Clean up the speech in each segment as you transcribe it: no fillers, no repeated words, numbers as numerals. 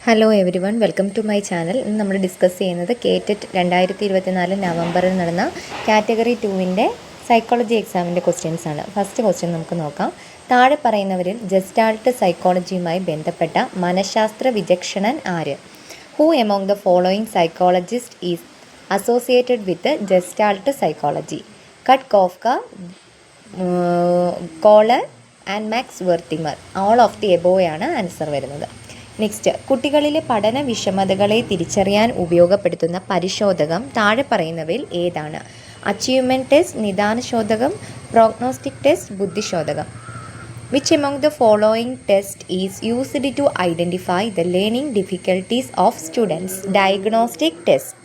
Hello everyone, welcome to my channel. ഇന്ന് നമ്മൾ discuss ചെയ്യുന്നത് കേറ്ററ്റ് 2024 നവംബറിൽ നടന്ന കാറ്റഗറി 2-ൻ്റെ സൈക്കോളജി എക്സാമിൻ്റെ ക്വസ്റ്റ്യൻസ് ആണ്. ഫസ്റ്റ് ക്വസ്റ്റ്യൻ നമുക്ക് നോക്കാം. താഴെ പറയുന്നവരിൽ ജസ്റ്റാൾട്ട് സൈക്കോളജിയുമായി ബന്ധപ്പെട്ട മനഃശാസ്ത്ര വിചക്ഷണൻ ആര്? Who among the following psychologist is associated with gestalt psychology? Kurt Koffka, Kohler and Max Wertheimer. All of the എബോയാണ് ആൻസർ വരുന്നത്. നെക്സ്റ്റ്, കുട്ടികളിലെ പഠന വിഷമതകളെ തിരിച്ചറിയാൻ ഉപയോഗപ്പെടുത്തുന്ന പരിശോധകം താഴെ പറയുന്നവയിൽ ഏതാണ്? അച്ചീവ്മെൻറ്റ് ടെസ്റ്റ്, നിദാനശോധകം, പ്രോഗ്നോസ്റ്റിക് ടെസ്റ്റ്, ബുദ്ധിശോധകം. Which among the following test is used to identify the learning difficulties of students? Diagnostic test.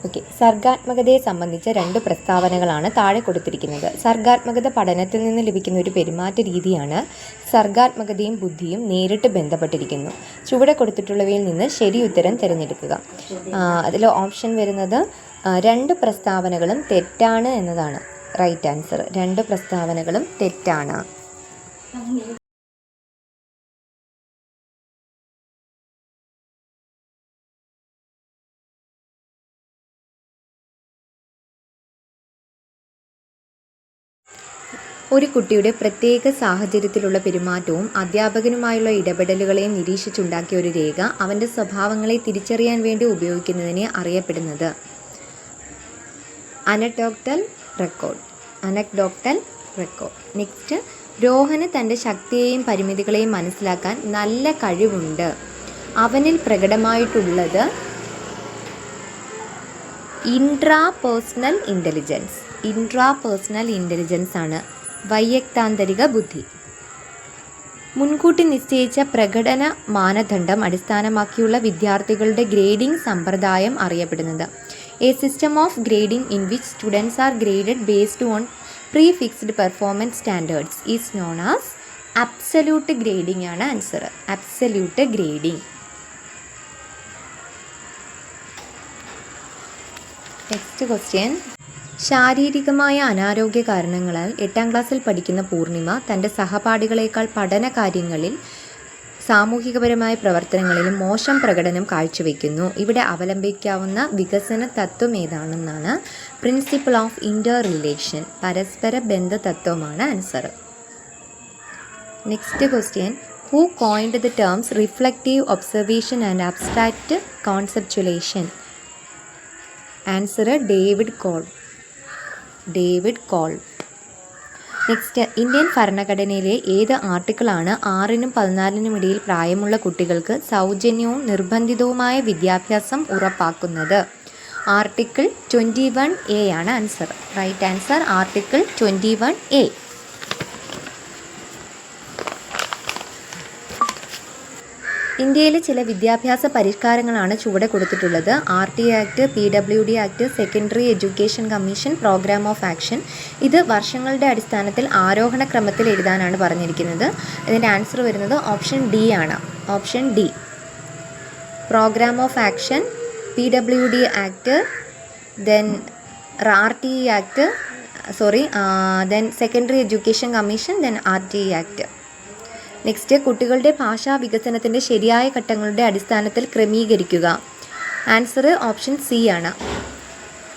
Okay, സർഗാത്മകതയെ സംബന്ധിച്ച 2 പ്രസ്താവനകളാണ് താഴെ കൊടുത്തിരിക്കുന്നത്. സർഗാത്മകത പഠനത്തിൽ നിന്ന് ലഭിക്കുന്ന ഒരു പെരുമാറ്റ രീതിയാണ്. സർഗാത്മകതയും ബുദ്ധിയും നേരിട്ട് ബന്ധപ്പെട്ടിരിക്കുന്നു. ചുവടെ കൊടുത്തിട്ടുള്ളവയിൽ നിന്ന് ശരി ഉത്തരം തിരഞ്ഞെടുക്കുക. അതിൽ ഓപ്ഷൻ വരുന്നത് 2 പ്രസ്താവനകളും തെറ്റാണ് എന്നതാണ് റൈറ്റ് ആൻസർ. 2 പ്രസ്താവനകളും തെറ്റാണ്. ഒരു കുട്ടിയുടെ പ്രത്യേക സാഹചര്യത്തിലുള്ള പെരുമാറ്റവും അധ്യാപകനുമായുള്ള ഇടപെടലുകളെയും നിരീക്ഷിച്ചുണ്ടാക്കിയ ഒരു രേഖ അവൻ്റെ സ്വഭാവങ്ങളെ തിരിച്ചറിയാൻ വേണ്ടി ഉപയോഗിക്കുന്നതിനെ അറിയപ്പെടുന്നത് അനക്ഡോട്ടൽ റെക്കോർഡ്. നെക്സ്റ്റ്, രോഹന് തൻ്റെ ശക്തിയെയും പരിമിതികളെയും മനസ്സിലാക്കാൻ നല്ല കഴിവുണ്ട്. അവനിൽ പ്രകടമായിട്ടുള്ളത് ഇൻട്രാപേഴ്സണൽ ഇൻ്റലിജൻസ് ആണ്. വൈയക്താന്തരിക ബുദ്ധി. മുൻകൂട്ടി നിശ്ചയിച്ച പ്രകടന മാനദണ്ഡം അടിസ്ഥാനമാക്കിയുള്ള വിദ്യാർത്ഥികളുടെ ഗ്രേഡിംഗ് സമ്പ്രദായം അറിയപ്പെടുന്നത്? A system of grading in which students are graded based on prefixed performance standards is known as absolute grading ആണ് answer. Absolute grading. Next question. ശാരീരികമായ അനാരോഗ്യ കാരണങ്ങളാൽ 8ാം ക്ലാസ്സിൽ പഠിക്കുന്ന പൂർണിമ തൻ്റെ സഹപാഠികളേക്കാൾ പഠന കാര്യങ്ങളിൽ സാമൂഹികപരമായ പ്രവർത്തനങ്ങളിലും മോശം പ്രകടനം കാഴ്ചവെക്കുന്നു. ഇവിടെ അവലംബിക്കാവുന്ന വികസന തത്വം ഏതാണെന്നാണ്? പ്രിൻസിപ്പിൾ ഓഫ് ഇൻ്റർ റിലേഷൻ, പരസ്പര ബന്ധ തത്വമാണ് answer. Next question. Who coined the terms reflective observation and abstract conceptualization? Answer David Kolb. Next, Indian ഭരണഘടനയിലെ ഏത് ആർട്ടിക്കിളാണ് 6-നും 14-നും ഇടയിൽ പ്രായമുള്ള കുട്ടികൾക്ക് സൗജന്യവും നിർബന്ധിതവുമായ വിദ്യാഭ്യാസം ഉറപ്പാക്കുന്നത്? ആർട്ടിക്കിൾ 21A ആണ് answer. Right answer article 21A. ഇന്ത്യയിലെ ചില വിദ്യാഭ്യാസ പരിഷ്കാരങ്ങളാണ് ചുവടെ കൊടുത്തിട്ടുള്ളത്. RT act, PWD act, secondary education commission, programme of action. ഇത് വർഷങ്ങളുടെ അടിസ്ഥാനത്തിൽ ആരോഹണ ക്രമത്തിൽ എഴുതാനാണ് പറഞ്ഞിരിക്കുന്നത്. ഇതിൻ്റെ ആൻസർ വരുന്നത് ഓപ്ഷൻ ഡി ആണ്. Option D. Program of action, PWD act, then RT act, then secondary education commission, then RT act. Next, കുട്ടികളുടെ ഭാഷാ വികസനത്തിൻ്റെ ശരിയായ ഘട്ടങ്ങളുടെ അടിസ്ഥാനത്തിൽ ക്രമീകരിക്കുക. ആൻസർ ഓപ്ഷൻ സി ആണ്.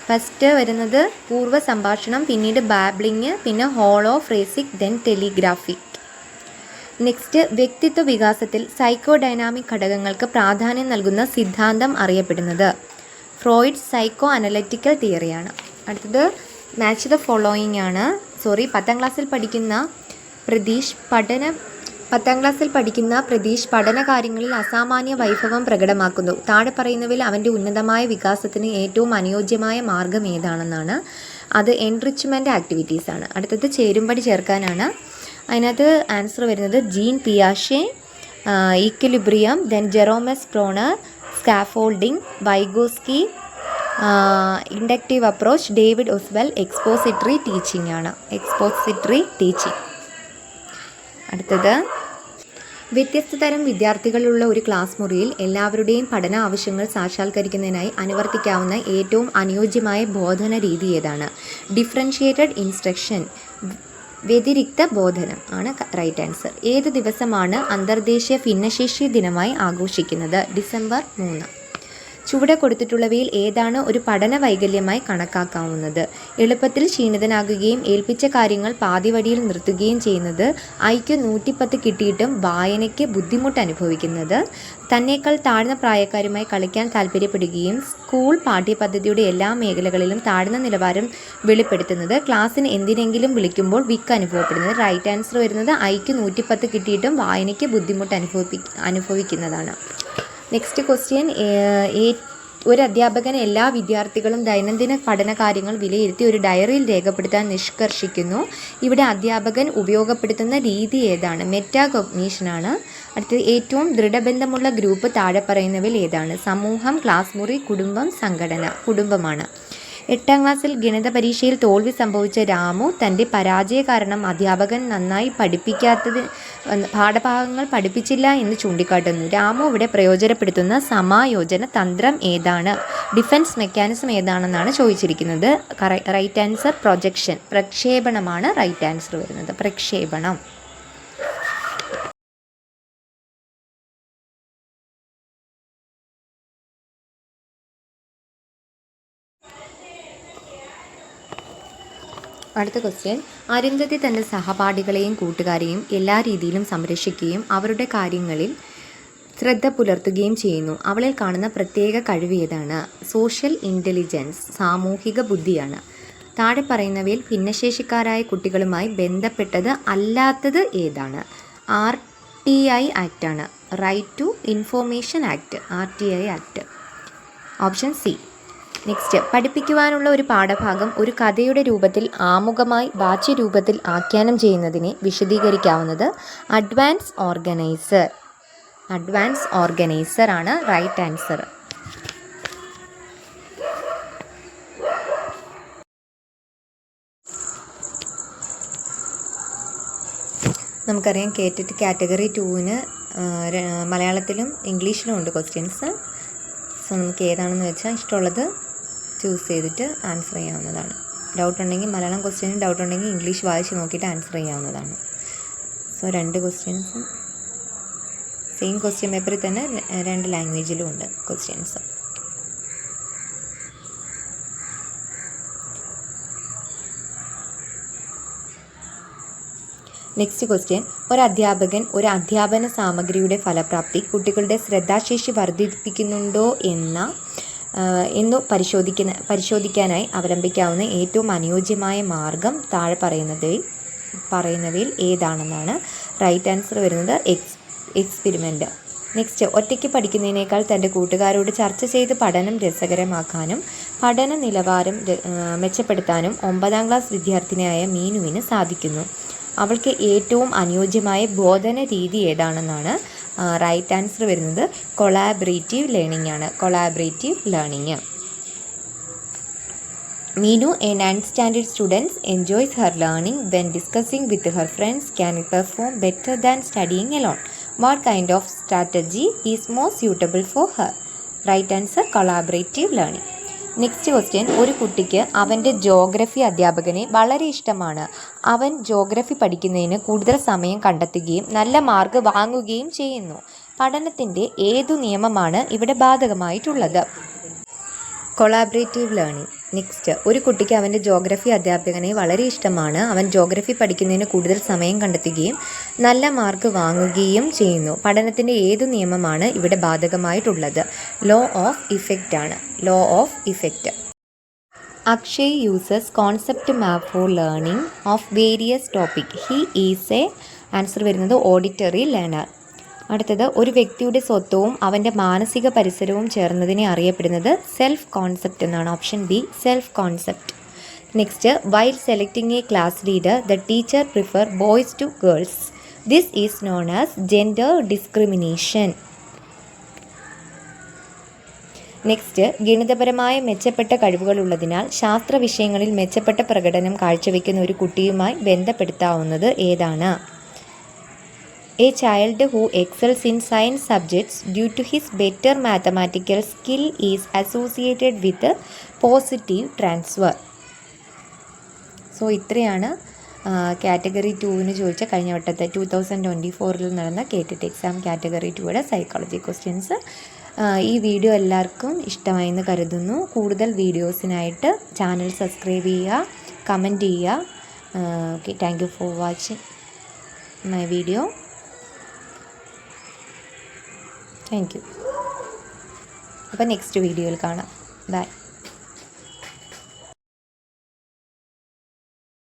ഫസ്റ്റ് വരുന്നത് പൂർവ്വ സംഭാഷണം, പിന്നീട് ബാബ്ലിങ്, പിന്നെ holophrastic, then telegraphic. Next, വ്യക്തിത്വ വികാസത്തിൽ സൈക്കോ ഡൈനാമിക് ഘടകങ്ങൾക്ക് പ്രാധാന്യം നൽകുന്ന സിദ്ധാന്തം അറിയപ്പെടുന്നത്? ഫ്രോയിഡ് സൈക്കോ അനലറ്റിക്കൽ തിയറിയാണ്. അടുത്തത് മാച്ച് ദ ഫോളോയിങ് ആണ്. 10ാം ക്ലാസ്സിൽ പഠിക്കുന്ന പ്രതീഷ് പഠനകാര്യങ്ങളിൽ അസാമാന്യ വൈഭവം പ്രകടമാക്കുന്നു. താഴെ പറയുന്നവയിൽ അവൻ്റെ ഉന്നതമായ വികാസത്തിന് ഏറ്റവും അനുയോജ്യമായ മാർഗം ഏതാണെന്നാണ്? അത് എൻറിച്ച്മെൻറ്റ് ആക്ടിവിറ്റീസ് ആണ്. അടുത്തത് ചേരുംപടി ചേർക്കാനാണ്. അതിനകത്ത് ആൻസർ വരുന്നത് ജീൻ പിയാഷെ, equilibrium, then Jerome's Bruner, scaffolding, Vygotsky, inductive approach, David Ausubel, expository teaching ആണ്. Expository teaching. അടുത്തത്, വ്യത്യസ്ത തരം വിദ്യാർത്ഥികളുള്ള ഒരു ക്ലാസ് മുറിയിൽ എല്ലാവരുടെയും പഠന ആവശ്യങ്ങൾ സാക്ഷാത്കരിക്കുന്നതിനായി അനുവർത്തിക്കാവുന്ന ഏറ്റവും അനുയോജ്യമായ ബോധന രീതി ഏതാണ്? ഡിഫറൻഷിയേറ്റഡ് ഇൻസ്ട്രക്ഷൻ, വ്യതിരിക്ത ബോധനം ആണ് റൈറ്റ് ആൻസർ. ഏത് ദിവസമാണ് അന്തർദേശീയ ഭിന്നശേഷി ദിനമായി ആഘോഷിക്കുന്നത്? ഡിസംബർ 3. ചുവടെ കൊടുത്തിട്ടുള്ളവയിൽ ഏതാണ് ഒരു പഠന വൈകല്യമായി കണക്കാക്കാവുന്നത്? എളുപ്പത്തിൽ ക്ഷീണിതനാകുകയും ഏൽപ്പിച്ച കാര്യങ്ങൾ പാതിവഴിയിൽ നിർത്തുകയും ചെയ്യുന്നത്, ഐക്യു 110 കിട്ടിയിട്ടും വായനയ്ക്ക് ബുദ്ധിമുട്ട് അനുഭവിക്കുന്നത്, തന്നേക്കാൾ താഴ്ന്ന പ്രായക്കാരുമായി കളിക്കാൻ താല്പര്യപ്പെടുകയും സ്കൂൾ പാഠ്യപദ്ധതിയുടെ എല്ലാ മേഖലകളിലും താഴ്ന്ന നിലവാരം വെളിപ്പെടുത്തുന്നത്, ക്ലാസ്സിന് എന്തിനെങ്കിലും വിളിക്കുമ്പോൾ വിക്ക് അനുഭവപ്പെടുന്നത്. റൈറ്റ് ആൻസർ വരുന്നത് ഐക്യു 110 കിട്ടിയിട്ടും വായനയ്ക്ക് ബുദ്ധിമുട്ട് അനുഭവിക്കുന്നതാണ്. നെക്സ്റ്റ് ക്വസ്റ്റ്യൻ, ഒരു അധ്യാപകൻ എല്ലാ വിദ്യാർത്ഥികളും ദൈനംദിന പഠന കാര്യങ്ങൾ വിലയിരുത്തി ഒരു ഡയറിയിൽ രേഖപ്പെടുത്താൻ നിഷ്കർഷിക്കുന്നു. ഇവിടെ അധ്യാപകൻ ഉപയോഗപ്പെടുത്തുന്ന രീതി ഏതാണ്? മെറ്റാകോഗ്നീഷനാണ്. അടുത്തത്, ഏറ്റവും ദൃഢബന്ധമുള്ള ഗ്രൂപ്പ് താഴെ പറയുന്നവയിൽ ഏതാണ്? സമൂഹം, ക്ലാസ് മുറി, കുടുംബം, സംഘടന. കുടുംബമാണ്. 8ാം ക്ലാസ്സിൽ ഗണിത പരീക്ഷയിൽ തോൽവി സംഭവിച്ച രാമു തൻ്റെ പരാജയ കാരണം അധ്യാപകൻ നന്നായി പാഠഭാഗങ്ങൾ പഠിപ്പിച്ചില്ല എന്ന് ചൂണ്ടിക്കാട്ടുന്നു. രാമു ഇവിടെ പ്രയോജനപ്പെടുത്തുന്ന സമായോജന തന്ത്രം ഏതാണ്? ഡിഫൻസ് മെക്കാനിസം ഏതാണെന്നാണ് ചോദിച്ചിരിക്കുന്നത്. റൈറ്റ് ആൻസർ പ്രൊജക്ഷൻ, പ്രക്ഷേപണമാണ് റൈറ്റ് ആൻസർ വരുന്നത്. പ്രക്ഷേപണം. അടുത്ത ക്വസ്റ്റ്യൻ, അരുന്ധതി തൻ്റെ സഹപാഠികളെയും കൂട്ടുകാരെയും എല്ലാ രീതിയിലും സംരക്ഷിക്കുകയും അവരുടെ കാര്യങ്ങളിൽ ശ്രദ്ധ പുലർത്തുകയും ചെയ്യുന്നു. അവളിൽ കാണുന്ന പ്രത്യേക കഴിവ് ഏതാണ്? സോഷ്യൽ ഇൻ്റലിജൻസ്, സാമൂഹിക ബുദ്ധിയാണ്. താഴെ പറയുന്നവയിൽ ഭിന്നശേഷിക്കാരായ കുട്ടികളുമായി ബന്ധപ്പെട്ടത് അല്ലാത്തത് ഏതാണ്? RTI ആക്റ്റാണ്. Right to information act, RTI act. Option C. Next, പഠിപ്പിക്കുവാനുള്ള ഒരു പാഠഭാഗം ഒരു കഥയുടെ രൂപത്തിൽ ആമുഖമായി വാച്യരൂപത്തിൽ ആഖ്യാനം ചെയ്യുന്നതിനെ വിശദീകരിക്കാവുന്നത്? അഡ്വാൻസ് ഓർഗനൈസർ ആണ് റൈറ്റ് ആൻസർ. നമുക്കറിയാം കേറ്ററ്റ് കാറ്റഗറി 2-ന് മലയാളത്തിലും ഇംഗ്ലീഷിലും ഉണ്ട് ക്വസ്റ്റ്യൻസ്. സോ നമുക്ക് ഏതാണെന്ന് വെച്ചാൽ ഇഷ്ടമുള്ളത് ചൂസ് ചെയ്തിട്ട് ആൻസർ ചെയ്യാവുന്നതാണ്. ഡൗട്ട് ഉണ്ടെങ്കിൽ മലയാളം ക്വസ്റ്റ്യനും ഡൗട്ട് ഉണ്ടെങ്കിൽ ഇംഗ്ലീഷ് വായിച്ച് നോക്കിയിട്ട് ആൻസർ ചെയ്യാവുന്നതാണ്. സോ 2 ക്വസ്റ്റ്യൻസും സെയിം ക്വസ്റ്റ്യൻ പേപ്പറിൽ തന്നെ 2 ലാംഗ്വേജിലും ഉണ്ട് ക്വസ്റ്റ്യൻസ്. നെക്സ്റ്റ് ക്വസ്റ്റ്യൻ, ഒരു അധ്യാപകൻ ഒരു അധ്യാപന സാമഗ്രിയുടെ ഫലപ്രാപ്തി കുട്ടികളുടെ ശ്രദ്ധാശേഷി വർദ്ധിപ്പിക്കുന്നുണ്ടോ എന്നു പരിശോധിക്കാനായി അവലംബിക്കാവുന്ന ഏറ്റവും അനുയോജ്യമായ മാർഗം താഴെ പറയുന്നവയിൽ ഏതാണെന്നാണ് റൈറ്റ് ആൻസർ വരുന്നത്? എക്സ്പെരിമെൻ്റ്. നെക്സ്റ്റ്, ഒറ്റയ്ക്ക് പഠിക്കുന്നതിനേക്കാൾ തൻ്റെ കൂട്ടുകാരോട് ചർച്ച ചെയ്ത് പഠനം രസകരമാക്കാനും പഠന നിലവാരം മെച്ചപ്പെടുത്താനും 9ാം ക്ലാസ് വിദ്യാർത്ഥിനിയായ മീനുവിന് സാധിക്കുന്നു. അവൾക്ക് ഏറ്റവും അനുയോജ്യമായ ബോധന രീതി ഏതാണെന്നാണ് റൈറ്റ് ആൻസർ വരുന്നത്? കൊളാബറേറ്റീവ് ലേണിംഗ് ആണ്. Collaborative learning. Meenu, a 9th standard student, enjoys her learning when discussing with her friends, can perform better than studying alone. What kind of strategy is more suitable for her? Right answer, collaborative learning. Next question, ഒരു കുട്ടിക്ക് അവൻ്റെ geography അധ്യാപകനെ വളരെ ഇഷ്ടമാണ്. അവൻ geography പഠിക്കുന്നതിന് കൂടുതൽ സമയം കണ്ടെത്തുകയും നല്ല മാർക്ക് വാങ്ങുകയും ചെയ്യുന്നു. പഠനത്തിൻ്റെ ഏതു നിയമമാണ് ഇവിടെ ബാധകമായിട്ടുള്ളത്? Collaborative learning. നെക്സ്റ്റ്, ഒരു കുട്ടിക്ക് അവൻ്റെ ജോഗ്രഫി അധ്യാപകനെ വളരെ ഇഷ്ടമാണ്. അവൻ ജോഗ്രഫി പഠിക്കുന്നതിന് കൂടുതൽ സമയം കണ്ടെത്തുകയും നല്ല മാർക്ക് വാങ്ങുകയും ചെയ്യുന്നു. പഠനത്തിൻ്റെ ഏതു നിയമമാണ് ഇവിടെ ബാധകമായിട്ടുള്ളത്? ലോ ഓഫ് ഇഫക്റ്റ് ആണ്. Law of effect. Akshay uses concept map for learning of various topic. He is a answer വരുന്നത് ഓഡിറ്ററി ലേണർ. അടുത്തത്, ഒരു വ്യക്തിയുടെ സ്വത്വവും അവൻ്റെ മാനസിക പരിസരവും ചേർന്നതിനെ അറിയപ്പെടുന്നത് സെൽഫ് കോൺസെപ്റ്റ് എന്നാണ്. Option B, self concept. Next, while selecting a class leader the teacher prefer boys to girls. This is known as gender discrimination. Next, ഗണിതപരമായ മെച്ചപ്പെട്ട കഴിവുകളുള്ളതിനാൽ ശാസ്ത്ര വിഷയങ്ങളിൽ മെച്ചപ്പെട്ട പ്രകടനം കാഴ്ചവെക്കുന്ന ഒരു കുട്ടിയുമായി ബന്ധപ്പെടുത്താവുന്നത് ഏതാണ്? A child who excels in science subjects due to his better mathematical skill is associated with a positive transfer. So ഇത്രയാണ് കാറ്റഗറി 2 ചോദിച്ച കഴിഞ്ഞ വട്ടത്തെ 2024 നടന്ന കേട്ടിട്ട് എക്സാം കാറ്റഗറി 2 സൈക്കോളജി ക്വസ്റ്റ്യൻസ്. ഈ വീഡിയോ എല്ലാവർക്കും ഇഷ്ടമായി എന്ന് കരുതുന്നു. കൂടുതൽ വീഡിയോസിനായിട്ട് ചാനൽ സബ്സ്ക്രൈബ് ചെയ്യുക, കമൻറ്റ് ചെയ്യുക. Okay, thank you for watching my video. Thank you. അപ്പോൾ നെക്സ്റ്റ് വീഡിയോയിൽ കാണാം. ബൈ.